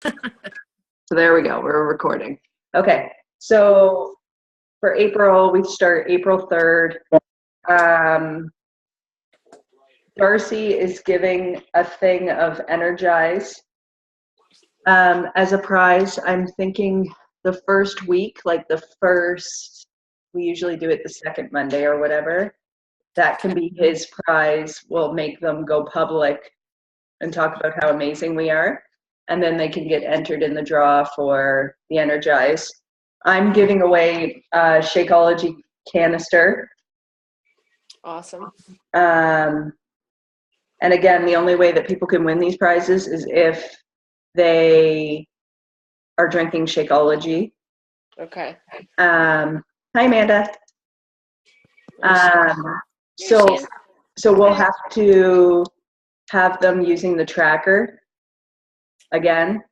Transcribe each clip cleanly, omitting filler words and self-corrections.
So there we go. We're recording. Okay. So for April, we start April 3rd. Darcy is giving a thing of Energize as a prize. I'm thinking the first week, like we usually do it the second Monday or whatever. That can be his prize. We'll make them go public and talk about how amazing we are. And then they can get entered in the draw for the Energize. I'm giving away a Shakeology canister. Awesome. And again, the only way that people can win these prizes is if they are drinking Shakeology. Okay. Hi, Amanda. So we'll have to have them using the tracker again.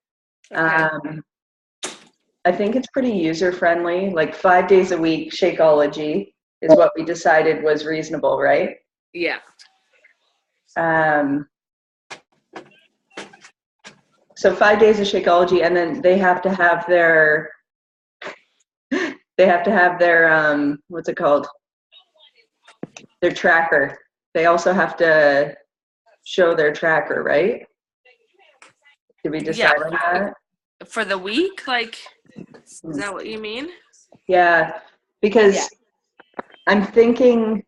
Okay. I think it's pretty user-friendly, like 5 days a week Shakeology is what we decided was reasonable, right? Yeah. So 5 days of Shakeology, and then they have to have their what's it called? Their tracker. They also have to show their tracker, right? Did we decide on that? For the week? Like, is that what you mean? Yeah, because I'm thinking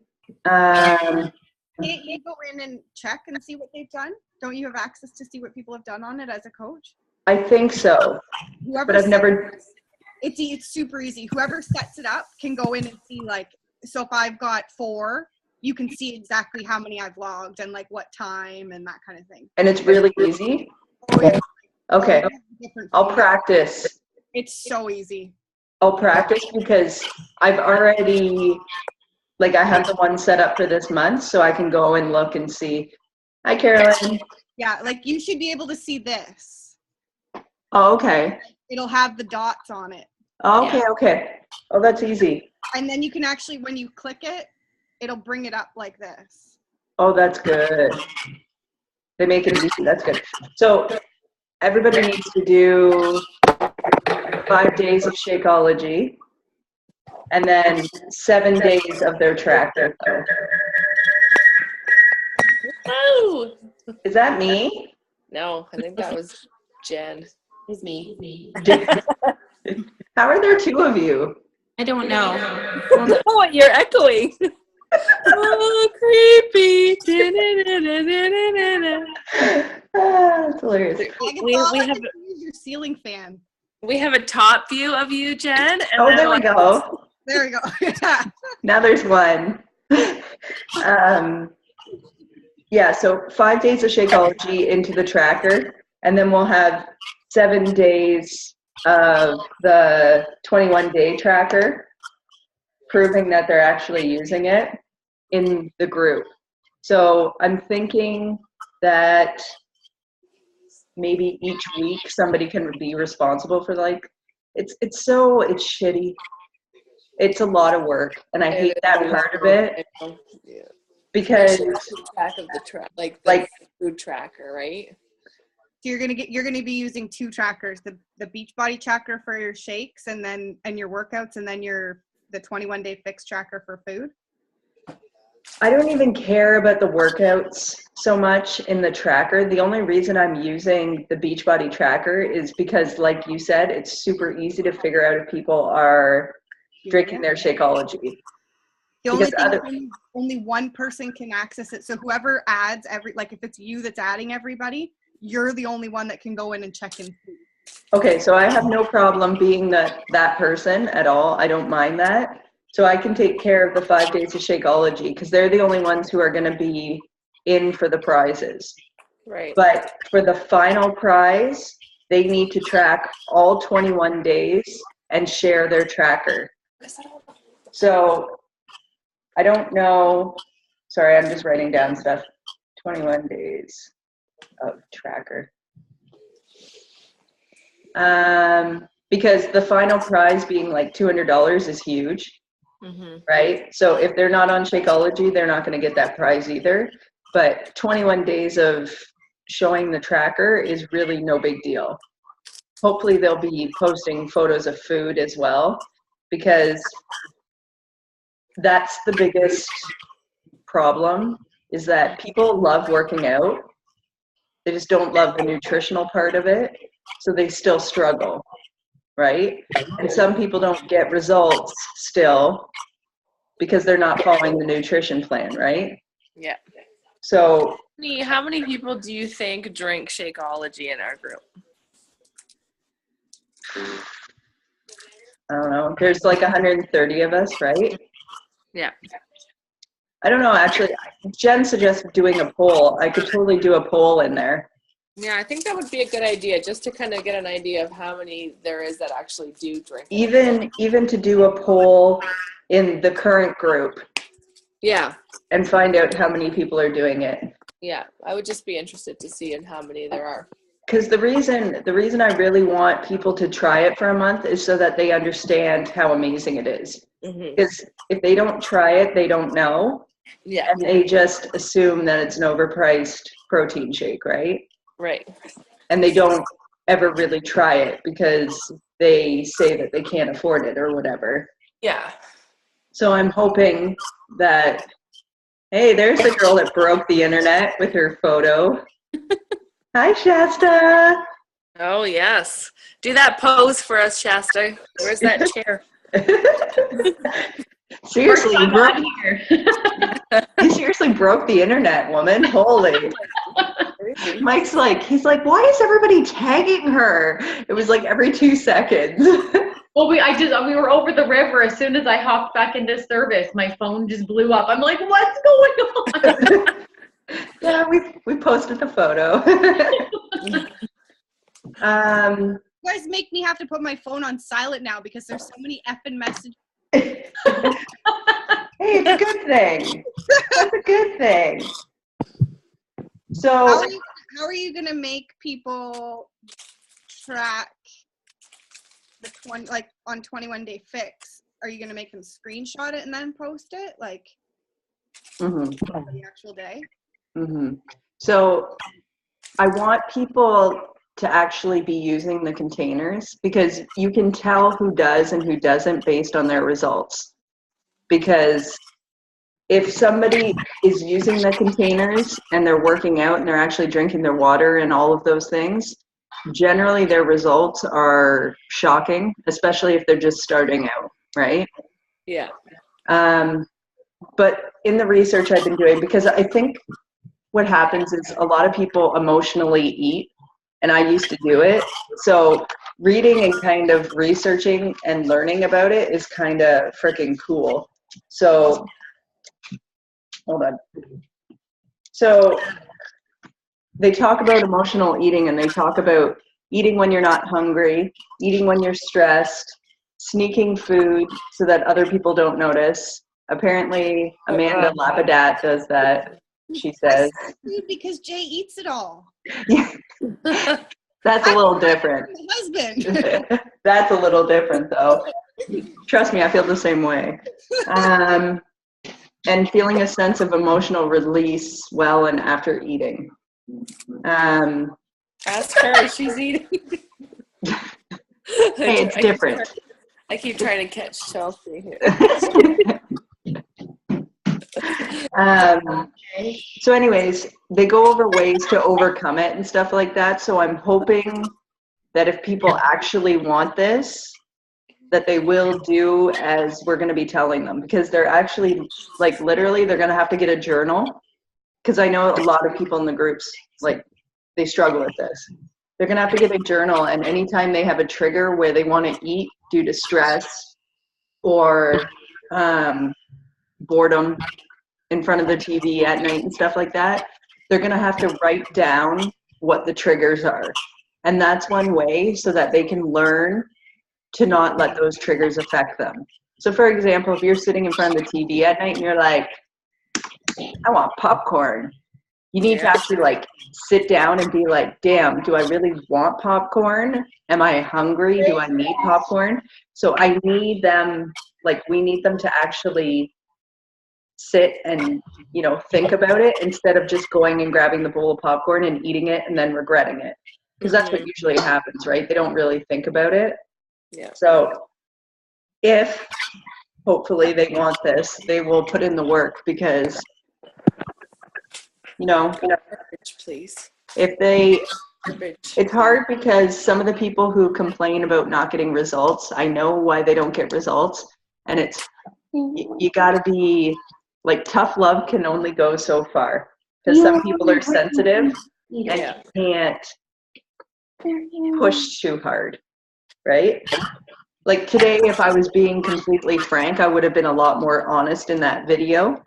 Can't you go in and check and see what they've done? Don't you have access to see what people have done on it as a coach? I think so, but I've never. It's super easy. Whoever sets it up can go in and see, like, so if I've got 4, you can see exactly how many I've logged and like what time and that kind of thing. And it's really easy? Oh, yeah. Okay, I'll practice. It's so easy. I'll practice because I've already, like, I have the one set up for this month, so I can go and look and see. Hi, Carolyn. Yeah, like you should be able to see this. Oh, okay. It'll have the dots on it. Oh, okay, okay. Oh, that's easy. And then you can actually, when you click it, it'll bring it up like this. Oh, that's good. They make it easy. That's good. So everybody needs to do 5 days of Shakeology and then 7 days of their tracker. Oh! Is that me? No, I think that was Jen. It's me. How are there 2 of you? I don't know. Oh, you're echoing. Oh, creepy. That's hilarious. We have your ceiling fan. We have a top view of you, Jen. And Oh, there we go. There we go. Now there's one. Yeah, so 5 days of Shakeology into the tracker, and then we'll have 7 days of the 21-day tracker, proving that they're actually using it in the group. So I'm thinking that maybe each week somebody can be responsible for, like, it's shitty. It's a lot of work, and I hate that part of it. Yeah. Because track of the like food tracker, right? So you're gonna be using 2 trackers: the Beachbody tracker for your shakes, and your workouts, and then the 21-day fix tracker for food. I don't even care about the workouts so much in the tracker. The only reason I'm using the Beachbody tracker is because, like you said, it's super easy to figure out if people are drinking their Shakeology. The only thing, only one person can access it. So whoever adds if it's you that's adding everybody, you're the only one that can go in and check in. Okay, so I have no problem being that person at all. I don't mind that. So I can take care of the 5 days of Shakeology because they're the only ones who are going to be in for the prizes. Right. But for the final prize, they need to track all 21 days and share their tracker. So I don't know. Sorry, I'm just writing down stuff. 21 days of tracker. Because the final prize being like $200 is huge, right? So if they're not on Shakeology, they're not going to get that prize either. But 21 days of showing the tracker is really no big deal. hopefully they'll be posting photos of food as well, because that's the biggest problem, is that people love working out. They just don't love the nutritional part of it, so they still struggle, right? And some people don't get results still because they're not following the nutrition plan, right? Yeah. So How many people do you think drink Shakeology in our group? I don't know. There's like 130 of us, right? Yeah. I don't know, actually. Jen suggested doing a poll. I could totally do a poll in there. Yeah, I think that would be a good idea, just to kind of get an idea of how many there is that actually do drink it. Even to do a poll in the current group Yeah. and find out how many people are doing it. Yeah, I would just be interested to see in how many there are. Because the reason I really want people to try it for a month is so that they understand how amazing it is. Mm-hmm. Because if they don't try it, they don't know. Yeah. And they just assume that it's an overpriced protein shake, right? Right. And they don't ever really try it because they say that they can't afford it or whatever. Yeah. So I'm hoping that, hey, there's the girl that broke the internet with her photo. Hi, Shasta. Oh, yes. Do that pose for us, Shasta. Where's that chair? Seriously, you seriously broke the internet, woman. Holy. Mike's like, he's like, why is everybody tagging her? It was like every 2 seconds. Well, we were over the river. As soon as I hopped back into service, my phone just blew up. I'm like, what's going on? Yeah, we posted the photo. You guys make me have to put my phone on silent now because there's so many effing messages. Hey, it's a good thing. That's a good thing. So How are you gonna make people track the on 21 Day Fix? Are you gonna make them screenshot it and then post it for the actual day? So I want people to actually be using the containers, because you can tell who does and who doesn't based on their results. Because if somebody is using the containers and they're working out and they're actually drinking their water and all of those things, generally their results are shocking, especially if they're just starting out, right? Yeah. But in the research I've been doing, because I think what happens is a lot of people emotionally eat, and I used to do it. So reading and kind of researching and learning about it is kind of freaking cool. So, hold on. So they talk about emotional eating, and they talk about eating when you're not hungry, eating when you're stressed, sneaking food so that other people don't notice. Apparently, Amanda Lapidat does that, she says. Because Jay eats it all. Yeah. That's a little different. My husband. That's a little different, though. Trust me, I feel the same way. And feeling a sense of emotional release while and after eating. Ask her. She's eating. Hey, it's different. I keep trying to catch Chelsea here. So anyways, they go over ways to overcome it and stuff like that. So I'm hoping that if people actually want this, that they will do as we're going to be telling them, because they're actually, like, literally they're going to have to get a journal, because I know a lot of people in the groups, like, they struggle with this. They're going to have to get a journal, and anytime they have a trigger where they want to eat due to stress or boredom in front of the TV at night and stuff like that, they're going to have to write down what the triggers are. And that's one way so that they can learn to not let those triggers affect them. So for example, if you're sitting in front of the TV at night and you're like, I want popcorn, you need to actually, like, sit down and be like, damn, do I really want popcorn? Am I hungry? Do I need popcorn? So I need them, like, we need them to actually sit and, think about it, instead of just going and grabbing the bowl of popcorn and eating it and then regretting it. because that's what usually happens, right? They don't really think about it. Yeah. So if hopefully they want this, they will put in the work because, Garbage, please. if they, Garbage. it's hard because some of the people who complain about not getting results, I know why they don't get results. And it's, you gotta be, like, tough love can only go so far because some people are sensitive and Yeah. can't push too hard, right? Like today, if I was being completely frank, I would have been a lot more honest in that video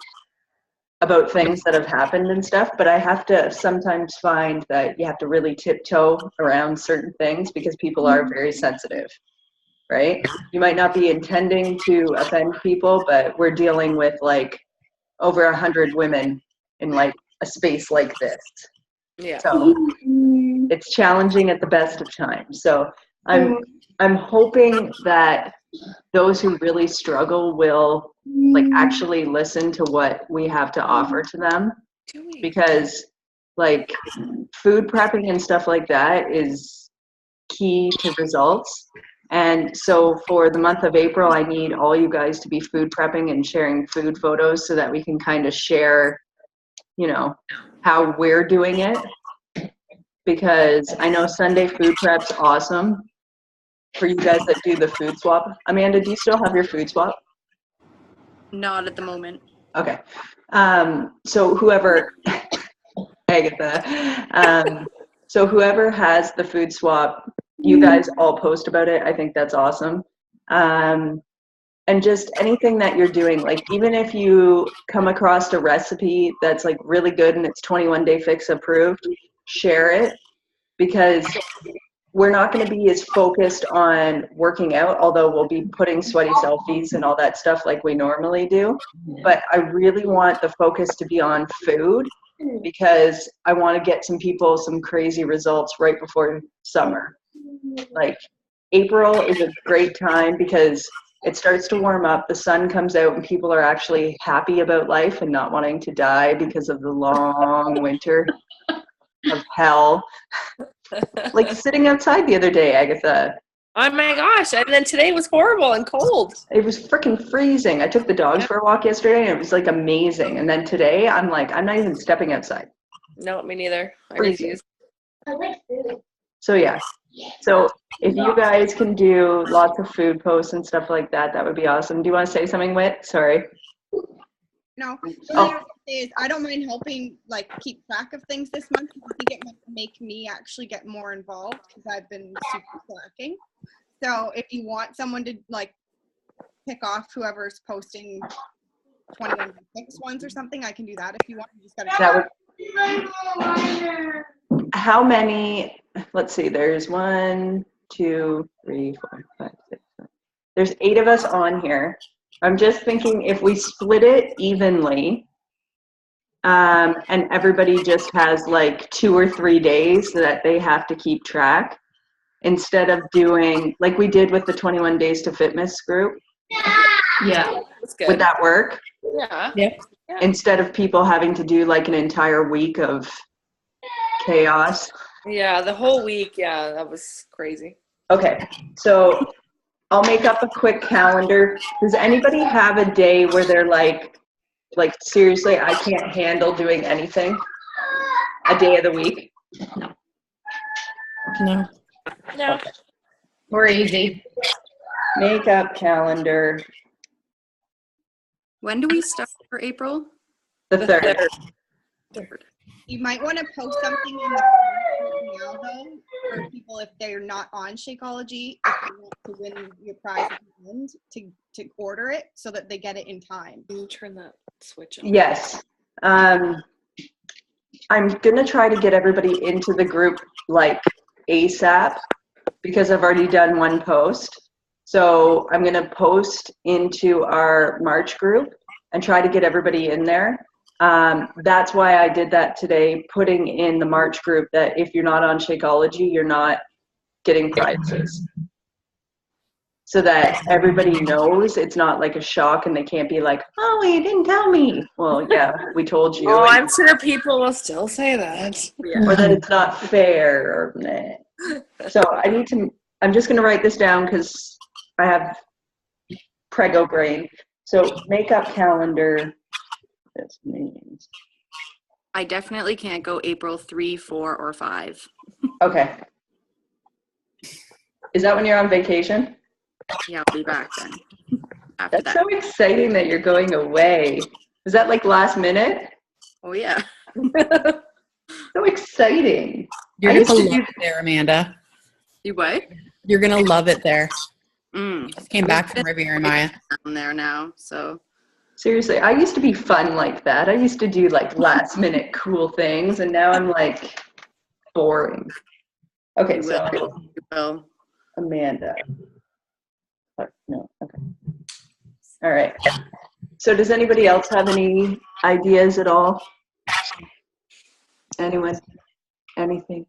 about things that have happened and stuff, but I have to sometimes find that you have to really tiptoe around certain things because people are very sensitive, right? You might not be intending to offend people, but we're dealing with like over 100 women in like a space like this. Yeah. So it's challenging at the best of times. So I'm hoping that those who really struggle will like actually listen to what we have to offer to them, because like food prepping and stuff like that is key to results. And so for the month of April, I need all you guys to be food prepping and sharing food photos so that we can kind of share, how we're doing it. Because I know Sunday food prep's awesome for you guys that do the food swap. Amanda, do you still have your food swap? Not at the moment. Okay. So whoever, Agatha, so whoever has the food swap, you guys all post about it. I think that's awesome. And just anything that you're doing, like even if you come across a recipe that's like really good and it's 21 Day Fix approved, share it, because we're not going to be as focused on working out, although we'll be putting sweaty selfies and all that stuff like we normally do. But I really want the focus to be on food, because I want to get some people some crazy results right before summer. Like April is a great time because it starts to warm up, the sun comes out, and people are actually happy about life and not wanting to die because of the long winter of hell. Like sitting outside the other day, Agatha. Oh my gosh. And then today was horrible and cold. It was freaking freezing. I took the dogs for a walk yesterday and it was like amazing. And then today I'm like, I'm not even stepping outside. No, me neither. I Freezing. refuse. So yeah. So if you guys can do lots of food posts and stuff like that, that would be awesome. Do you want to say something, Whit? Sorry. No. Oh. I don't mind helping like keep track of things this month. I think it might make me actually get more involved because I've been super slacking. So if you want someone to like pick off whoever's posting 21 Fix ones or something, I can do that if you want. You just gotta How many? Let's see. There's 1, 2, 3, 4, 5, 6, 7. There's 8 of us on here. I'm just thinking if we split it evenly, and everybody just has like 2 or 3 days that they have to keep track, instead of doing like we did with the 21 Days to Fitness group. Yeah. That's good. Would that work? Yeah. Yep. Yeah. Instead of people having to do like an entire week of chaos. Yeah, the whole week. Yeah, that was crazy. Okay, so I'll make up a quick calendar. Does anybody have a day where they're like seriously, I can't handle doing anything? A day of the week? No. No. We're easy. Make up calendar. When do we start for April? The 3rd. You might want to post something in the comments now, though, for people if they're not on Shakeology, if they want to win your prize at the end, to order it so that they get it in time. Can you turn that switch on? Yes. I'm gonna try to get everybody into the group like ASAP because I've already done one post. So I'm gonna post into our March group and try to get everybody in there. That's why I did that today, putting in the March group that if you're not on Shakeology, you're not getting prizes. so that everybody knows it's not like a shock and they can't be like, oh, you didn't tell me. Well, yeah, we told you. Oh, I'm sure people will still say that. Or that it's not fair or nah. So I'm just going to write this down because I have prego brain. So makeup calendar, this means. I definitely can't go April 3, 4, or 5. Okay. Is that when you're on vacation? Yeah, I'll be back then. After That's that. so exciting that you're going away. Is that like last minute? Oh, yeah. So exciting. You're I going used to to love do- it there, Amanda. You what? You're going to love it there. Mm. Came back from Riviera Maya. Down there now, so. Seriously, I used to be fun like that. I used to do like last minute cool things, and now I'm like boring. Okay, You so will. You will. Amanda. No, okay. All right. So does anybody else have any ideas at all? Anyone? Anything?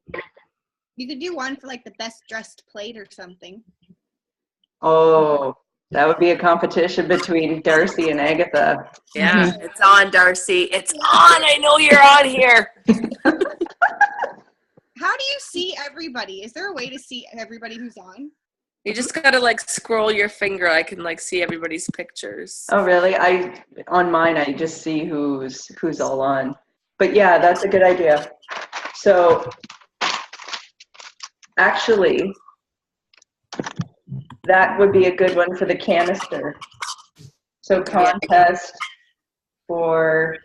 You could do one for like the best dressed plate or something. Oh, that would be a competition between Darcy and Agatha. Yeah, it's on, Darcy. It's on. I know you're on here. How do you see everybody? Is there a way to see everybody who's on? You just gotta like scroll your finger. I can like see everybody's pictures. Oh, really? On mine, I just see who's all on. But yeah, that's a good idea. So actually, that would be a good one for the canister. So contest for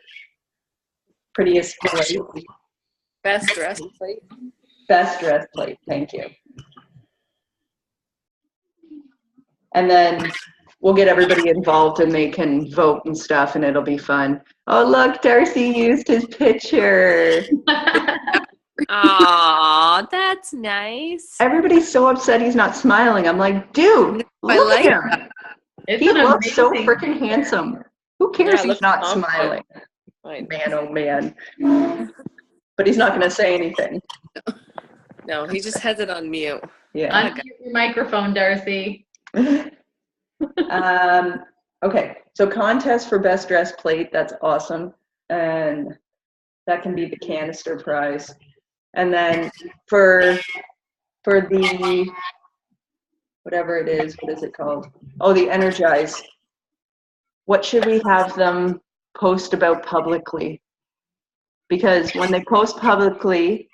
prettiest plate, Best dressed plate. best dressed plate. Thank you. And then we'll get everybody involved and they can vote and stuff and it'll be fun. Oh, look, Darcy used his picture. Aw, that's nice. Everybody's so upset he's not smiling. I'm like, dude, I look like at him. It's He an looks so amazing- freaking handsome. Who cares Yeah, he's looks not confident. smiling? Fine. Man, oh man. But he's not going to say anything. No, he just has it on mute. Yeah. Unmute your microphone, Darcy. Okay, so contest for best dressed plate, that's awesome. And that can be the canister prize. And then for the, whatever it is, what is it called? Oh, the Energize. What should we have them post about publicly? Because when they post publicly,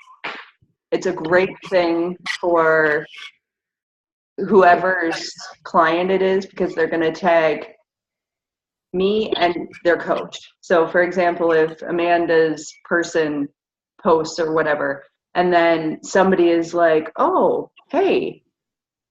it's a great thing for whoever's client it is, because they're going to tag me and their coach. So for example, if Amanda's person posts or whatever, and then somebody is like, oh, hey,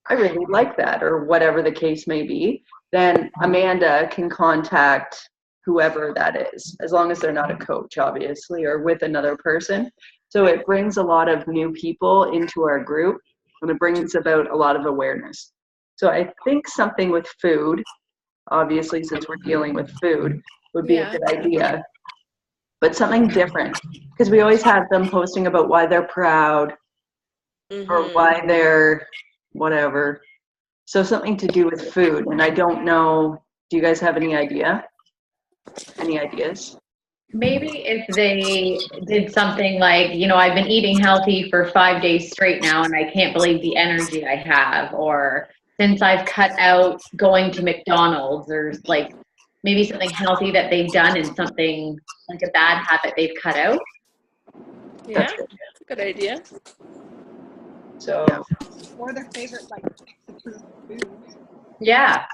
I really like that, or whatever the case may be, then Amanda can contact whoever that is, as long as they're not a coach, obviously, or with another person. So it brings a lot of new people into our group, and it brings about a lot of awareness. So I think something with food, obviously, since we're dealing with food, would be a good idea. But something different, because we always have them posting about why they're proud or why they're whatever. So something to do with food. And I don't know, do you guys have any idea? Any ideas? Maybe if they did something like, I've been eating healthy for 5 days straight now and I can't believe the energy I have, or since I've cut out going to McDonald's, or like maybe something healthy that they've done and something like a bad habit they've cut out. Yeah, That's good. that's a good idea. So Or their favorite like approved food. Yeah.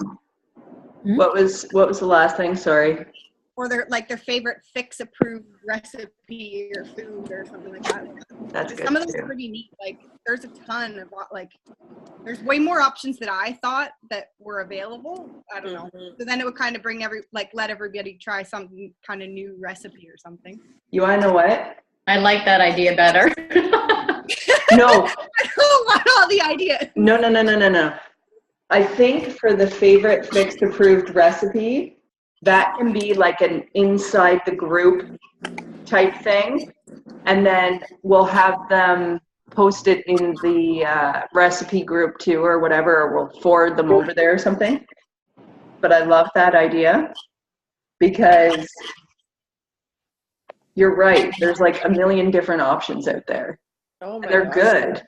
what was the last thing? Sorry. Or their favorite fix approved recipe or food or something like that. That's good Some of those too. are pretty neat. Like there's a ton of there's way more options that I thought that were available. I don't know. So then it would kind of bring let everybody try some kind of new recipe or something. You want to know what? I like that idea better. No. I don't want all the ideas. No. I think for the favorite fixed approved recipe, that can be like an inside the group type thing. And then we'll have them post it in the recipe group too, or whatever, or we'll forward them over there or something. But I love that idea because you're right. There's like a million different options out there. Oh my They're gosh. good.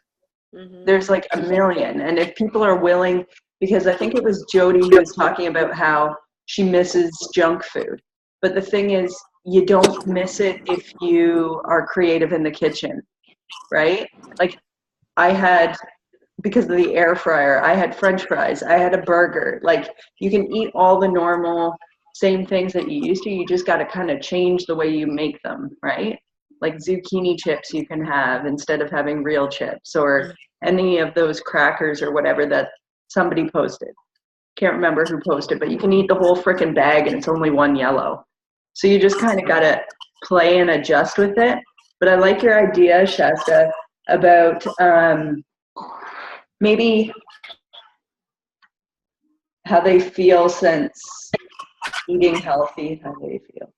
Mhm. There's like a million. And if people are willing, because I think it was Jody who was talking about how she misses junk food. But the thing is, you don't miss it if you are creative in the kitchen, right? Like I had, because of the air fryer, I had French fries, I had a burger. Like you can eat all the normal same things that you used to. You just got to kind of change the way you make them, right? Like zucchini chips you can have instead of having real chips, or any of those crackers or whatever that somebody posted. Can't remember who posted, but you can eat the whole frickin' bag and it's only one yellow. So you just kind of got to play and adjust with it. But I like your idea, Shasta, about maybe how they feel since eating healthy, how they feel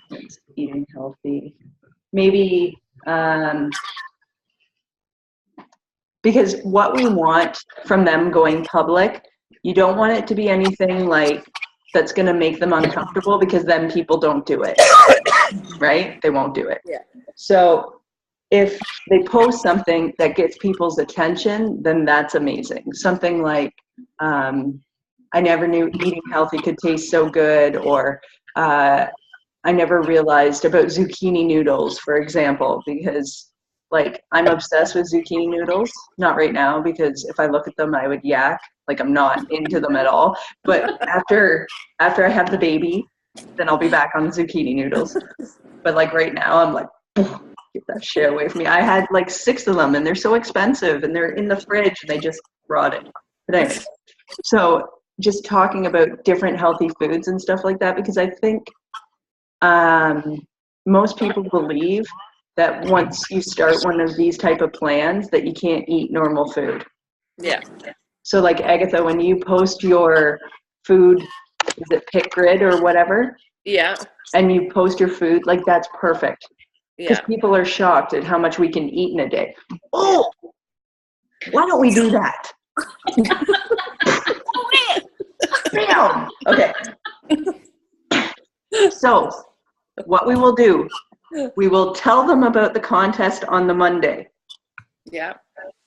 since eating healthy. Maybe, because what we want from them going public, you don't want it to be anything like that's going to make them uncomfortable, because then people don't do it, right? They won't do it. Yeah. So if they post something that gets people's attention, then that's amazing. Something like, I never knew eating healthy could taste so good, or I never realized about zucchini noodles, for example, because like I'm obsessed with zucchini noodles. Not right now, because if I look at them, I would yak. Like I'm not into them at all. But after I have the baby, then I'll be back on zucchini noodles. But like right now, I'm like, get that shit away from me. I had like 6 of them, and they're so expensive, and they're in the fridge, and they just rotted. But anyway, so just talking about different healthy foods and stuff like that, because I think most people believe that once you start one of these type of plans that you can't eat normal food. Yeah. So like Agatha, when you post your food, is it Pick Grid or whatever, Yeah. and you post your food, like that's perfect. Because Yeah. people are shocked at how much we can eat in a day. Oh, why don't we do that? Bam! Okay. So what we will do, we will tell them about the contest on the Monday. Yeah.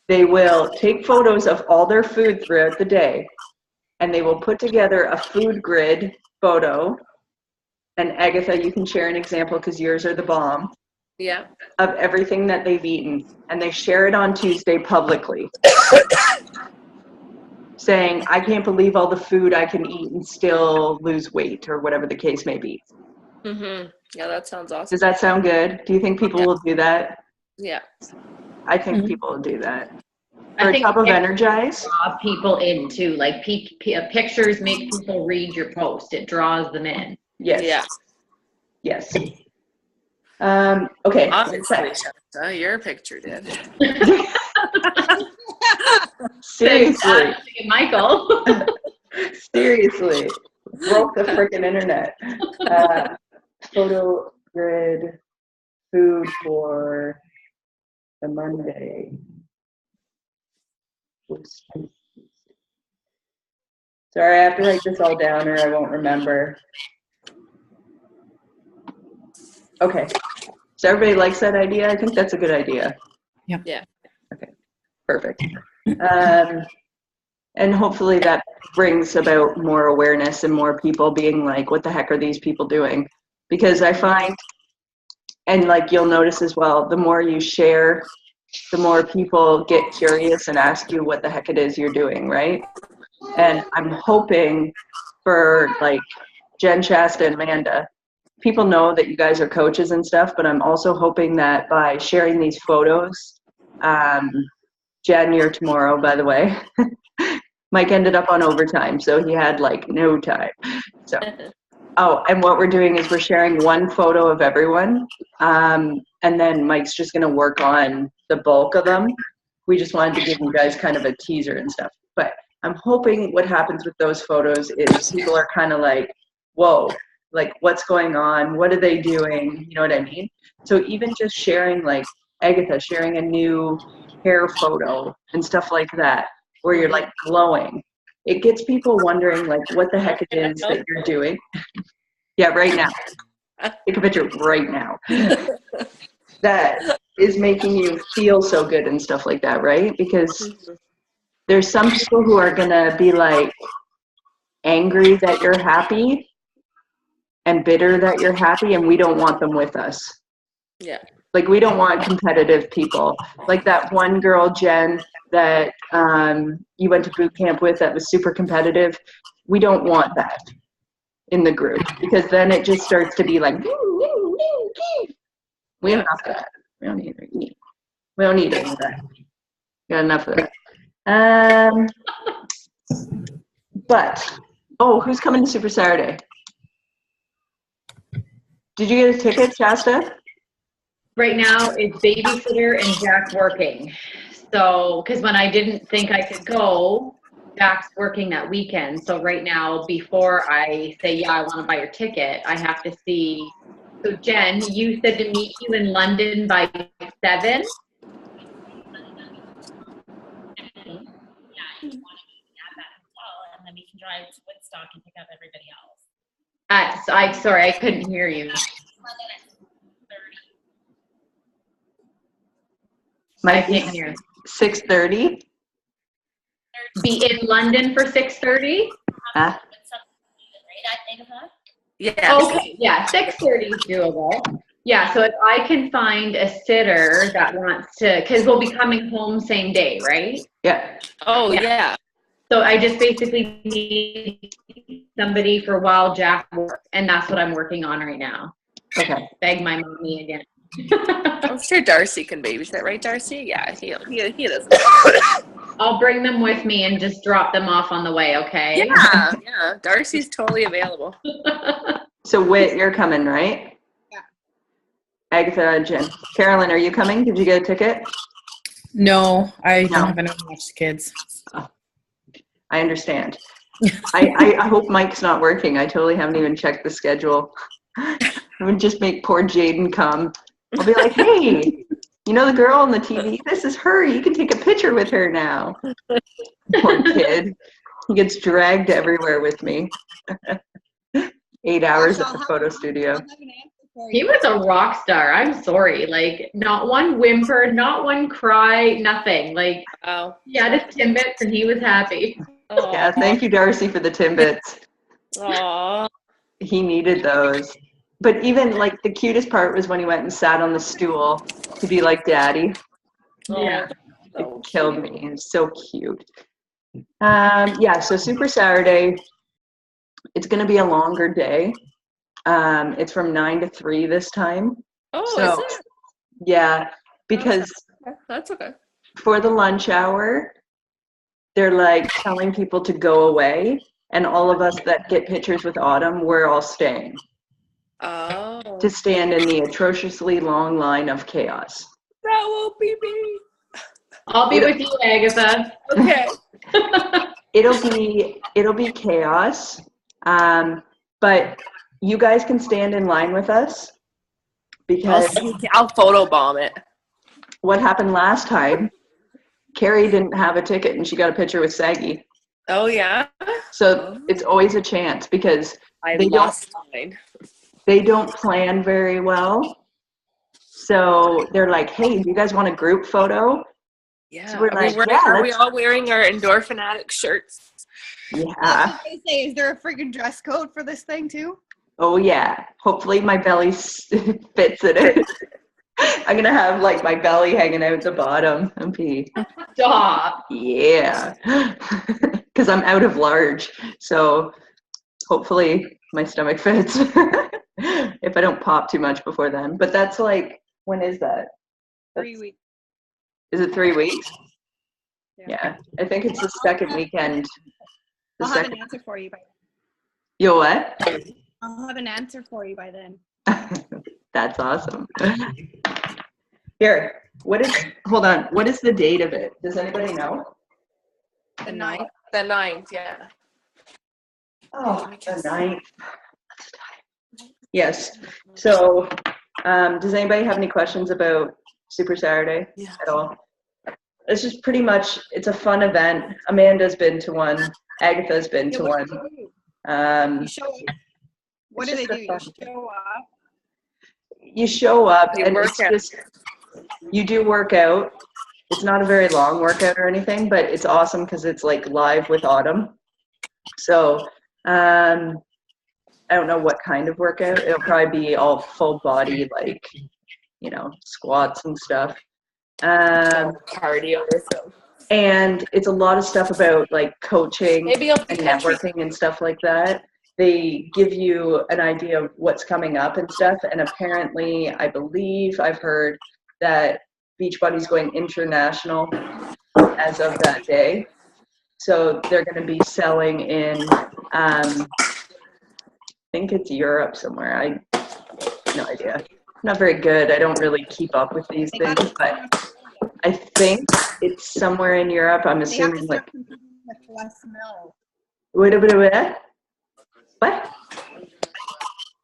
They will take photos of all their food throughout the day, and they will put together a food grid photo. And Agatha, you can share an example because yours are the bomb. Yeah. Of everything that they've eaten, and they share it on Tuesday publicly. Saying, I can't believe all the food I can eat and still lose weight, or whatever the case may be. Mhm. Yeah, that sounds awesome. Does that sound good? Do you think people will do that? Yeah. I think people will do that. I For think top of it Energize? draws people in too. Like pictures make people read your post. It draws them in. Yes. Yeah. Yes. Okay. Obviously, Shasta, your picture did. Seriously. Michael. Seriously. Broke the freaking internet. Photo grid food for the Monday. Oops. Sorry, I have to write this all down or I won't remember. Okay. So everybody likes that idea? I think that's a good idea. Yep. Yeah. Okay. Perfect. And hopefully that brings about more awareness and more people being like, what the heck are these people doing? Because I find, and like you'll notice as well, the more you share, the more people get curious and ask you what the heck it is you're doing, right? And I'm hoping for like Jen, Shasta, and Amanda, people know that you guys are coaches and stuff, but I'm also hoping that by sharing these photos, Jen, you're tomorrow, by the way. Mike ended up on overtime, so he had like no time. So, oh, and what we're doing is we're sharing one photo of everyone, and then Mike's just gonna work on the bulk of them. We just wanted to give you guys kind of a teaser and stuff. But I'm hoping what happens with those photos is people are kind of like, whoa, like what's going on? What are they doing? You know what I mean? So even just sharing, like Agatha sharing a new hair photo and stuff like that, where you're like glowing. It gets people wondering like what the heck it is that you're doing. Yeah, right now. Take a picture right now. That is making you feel so good and stuff like that, right? Because there's some people who are gonna be like angry that you're happy and bitter that you're happy, and we don't want them with us. Yeah. Like, we don't want competitive people. Like that one girl, Jen, that you went to boot camp with that was super competitive. We don't want that in the group, because then it just starts to be like, we have enough of that. We don't need any of that. We got enough of that. But, who's coming to Super Saturday? Did you get a ticket, Shasta? Right now, it's babysitter and Jack working. So, because when I didn't think I could go, Jack's working that weekend. So right now, before I say, yeah, I want to buy your ticket, I have to see. So Jen, you said to meet you in London by 7. And then we can drive to Woodstock and pick up everybody else. Sorry, I couldn't hear you. I can't hear. 6:30. Be in London for 6:30? Huh? Yes. Okay, yeah, 6:30 is doable. Yeah, so if I can find a sitter that wants to, because we'll be coming home same day, right? Yeah. Oh, Yeah. yeah. So I just basically need somebody for while Jack works, and that's what I'm working on right now. Okay. Beg my mommy again. I'm sure Darcy can babysit, right, Darcy? Yeah, he does. I'll bring them with me and just drop them off on the way, okay? Yeah. Darcy's totally available. So Whit, you're coming, right? Yeah. Agatha, Jen. Carolyn, are you coming? Did you get a ticket? No, I No. don't have anyone to watch the kids. I understand. I hope Mike's not working. I totally haven't even checked the schedule. I would just make poor Jaden come. I'll be like, hey, you know the girl on the TV? This is her. You can take a picture with her now. Poor kid. He gets dragged everywhere with me. 8 hours at the photo studio. I'll have an answer for He you. was a rock star. I'm sorry. Like, not one whimper, not one cry, nothing. Like, Oh. he had his Timbits and he was happy. Yeah, thank you, Darcy, for the Timbits. Aw. He needed those. But even, like, the cutest part was when he went and sat on the stool to be like Daddy. Yeah. It killed me. It was so cute. Yeah, so Super Saturday, it's going to be a longer day. It's from 9 to 3 this time. Oh, So, is it? yeah, because That's okay. for the lunch hour, they're like telling people to go away, and all of us that get pictures with Autumn, we're all staying Oh. to stand in the atrociously long line of chaos. That won't be me. I'll be with you, Agatha. Okay. It'll be chaos, but you guys can stand in line with us, because I'll photobomb it. what happened last time, Carrie didn't have a ticket and she got a picture with Saggy. Oh, yeah? So it's always a chance, because I They don't- lost mine. they don't plan very well. So they're like, hey, do you guys want a group photo? Yeah. So we're are, like, are we let's- all wearing our Endorphin Addict shirts? I was Yeah. just gonna say, is there a freaking dress code for this thing too? Oh, yeah. Hopefully my belly fits in it. I'm going to have, like, my belly hanging out the bottom and be, Stop. yeah. Because I'm out of large. So hopefully my stomach fits if I don't pop too much before then. But that's like, when is that? 3 weeks. Is it 3 weeks? Yeah. Yeah. I think it's the second weekend. The I'll have second. an answer for you by then. You what? I'll have an answer for you by then. That's awesome. Here, hold on. What is the date of it? Does anybody know? The 9th. The 9th, yeah. Oh, the 9th. Yes. So, does anybody have any questions about Super Saturday at all? it's just pretty much, it's a fun event. Amanda's been to one. Agatha's been Yeah, to what one. do you do? Um, You show up. What it's do they just do? a You fun- show up. You show up You and work it's out. just, you do work out. It's not a very long workout or anything, but it's awesome because it's like live with Autumn. So, I don't know what kind of workout. It'll probably be all full body, like, you know, squats and stuff. Cardio or something. And it's a lot of stuff about like coaching Maybe it'll be and country. networking and stuff like that. They give you an idea of what's coming up and stuff. And apparently, I believe I've heard that Beachbody's going international as of that day. So they're going to be selling in, I think it's Europe somewhere. I have no idea. I'm not very good. I don't really keep up with these They things, got but I think it's somewhere in Europe. I'm They have to assuming like, start competing with Les Mills. what?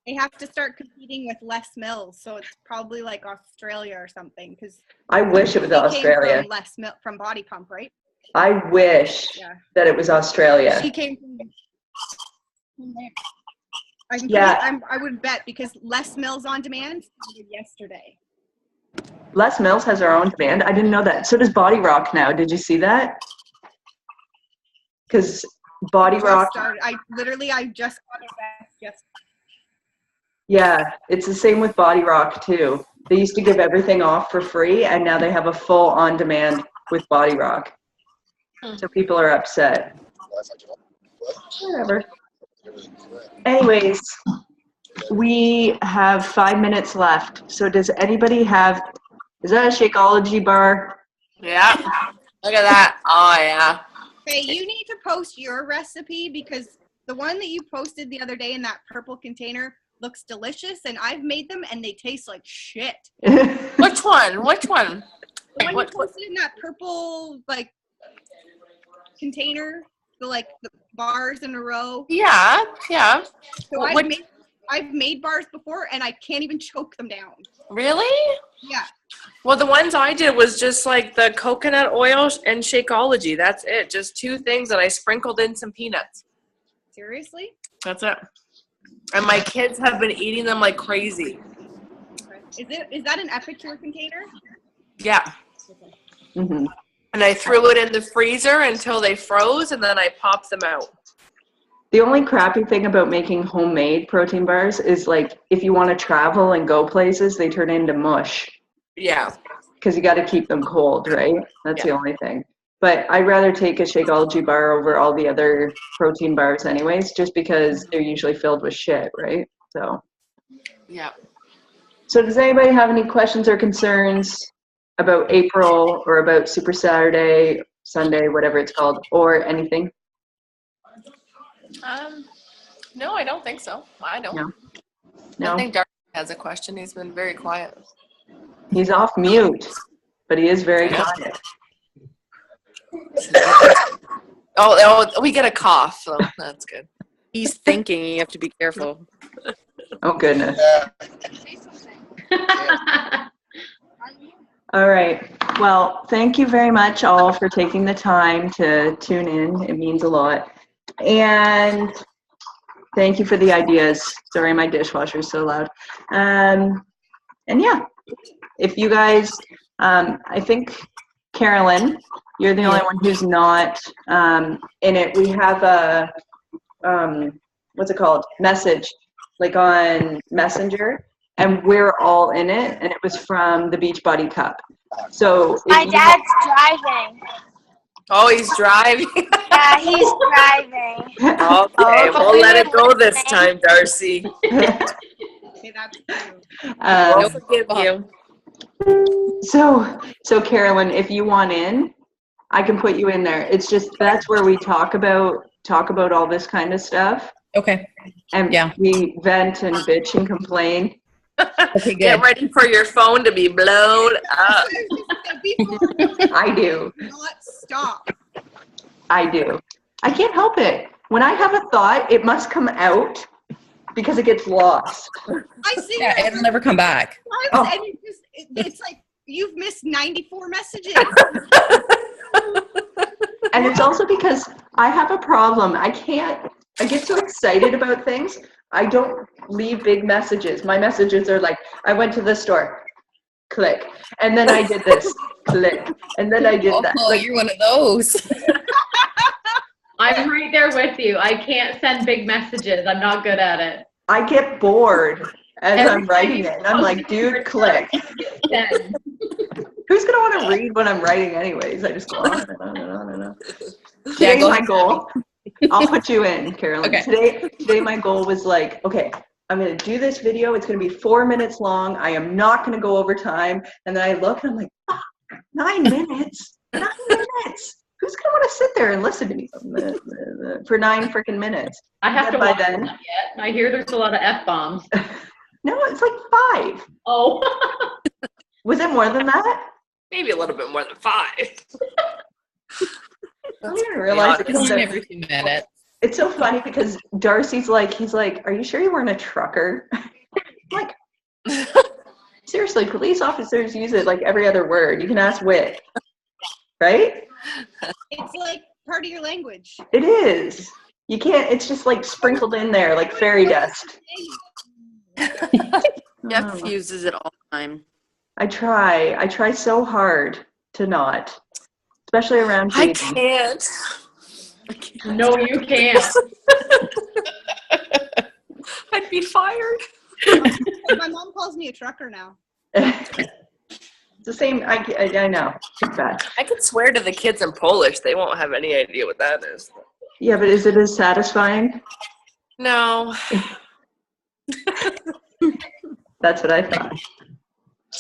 They have to start competing with Les Mills, so it's probably like Australia or something. Because I wish it was Australia. From Les Mill from Body Pump, right? I wish Yeah. that it was Australia. She came from there. Yeah. I would bet because Les Mills On Demand started yesterday. Les Mills has their own demand. I didn't know that. So does Body Rock now. Did you see that? Because Body Rock, I just got a vest yesterday. yeah, it's the same with Body Rock too. They used to give everything off for free, and now they have a full on demand with Body Rock. So people are upset. Whatever. Anyways, we have 5 minutes left. So does anybody have, is that a Shakeology bar? Yeah. Look at that. Oh, yeah. Okay, you need to post your recipe because the one that you posted the other day in that purple container looks delicious, and I've made them and they taste like shit. Which one? Which one? The one What- you posted in that purple like container, the bars in a row. Yeah. Yeah. So What- I've made bars before and I can't even choke them down. Really? Yeah. Well, the ones I did was just like the coconut oil and Shakeology. That's it. Just two things, and I sprinkled in some peanuts. Seriously? That's it. And my kids have been eating them like crazy. Is that an Epicure container? Yeah. Mhm. And I threw it in the freezer until they froze, and then I popped them out. The only crappy thing about making homemade protein bars is like if you want to travel and go places, they turn into mush Yeah. because you got to keep them cold, right? That's the only thing. But I'd rather take a Shakeology bar over all the other protein bars anyways, just because they're usually filled with shit, right? Yeah. So does anybody have any questions or concerns about April or about Super Saturday, Sunday, whatever it's called, or anything? No, I don't think so. I don't. No. I No? think Darcy has a question. He's been very quiet. He's off mute, but he is very quiet. Oh, we get a cough, so that's good. He's thinking. You have to be careful. Oh, goodness. All right. Well, thank you very much all for taking the time to tune in. It means a lot. And thank you for the ideas. Sorry, my dishwasher is so loud. And yeah, if you guys, I think, Carolyn, you're the only one who's not in it. We have a, what's it called? Message, like on Messenger. And we're all in it, and it was from the Beachbody Cup. So My dad's driving. Oh, he's driving. Yeah, he's driving. Okay, we'll let it go this time, Darcy. Okay, that's true. We'll forgive you. So Carolyn, if you want in, I can put you in there. It's just that's where we talk about all this kind of stuff, Okay. and Yeah. we vent and bitch and complain. Okay, Get good. ready for your phone to be blown up. People I do. not stop. I do. I can't help it. When I have a thought, it must come out because it gets lost. I see Yeah, it it'll never come back. Oh. and it's like you've missed 94 messages. And it's also because I have a problem. I get so excited about things. I don't leave big messages. My messages are like, I went to the store, click. And then I did this, click. And then I did that. Oh, you're one of those. I'm right there with you. I can't send big messages. I'm not good at it. I get bored as Every I'm writing time you it. And I'm like, post dude, your click. Send. Who's going to want to read what I'm writing anyways? I just go on and on and on and on. Yeah, Today, go my ahead. goal, I'll put you in, Carolyn. Okay. Today my goal was like, okay, I'm going to do this video. It's going to be 4 minutes long. I am not going to go over time. And then I look and I'm like, oh, 9 minutes? 9 minutes? Who's going to want to sit there and listen to me for 9 freaking minutes? I have to By watch then- that yet. I hear there's a lot of F-bombs. No, it's like 5. Oh. Was it more than that? Maybe a little bit more than 5. I didn't even realize it. It's was on a- every 2 minutes. It's so funny because Darcy's like, he's like, are you sure you weren't a trucker? I'm like, seriously, police officers use it like every other word. You can ask Whit, right? It's like part of your language. It is. You can't, it's just like sprinkled in there like fairy dust. Jeff Oh. uses it all the time. I try so hard to not, especially around I dating. can't. No, you can't. I'd be fired. My mom calls me a trucker now. It's the same, I know, it's bad. I could swear to the kids in Polish. They won't have any idea what that is. Yeah, but is it as satisfying? No. That's what I thought.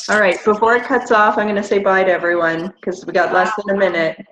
All right, before it cuts off, I'm going to say bye to everyone because we got less than a minute.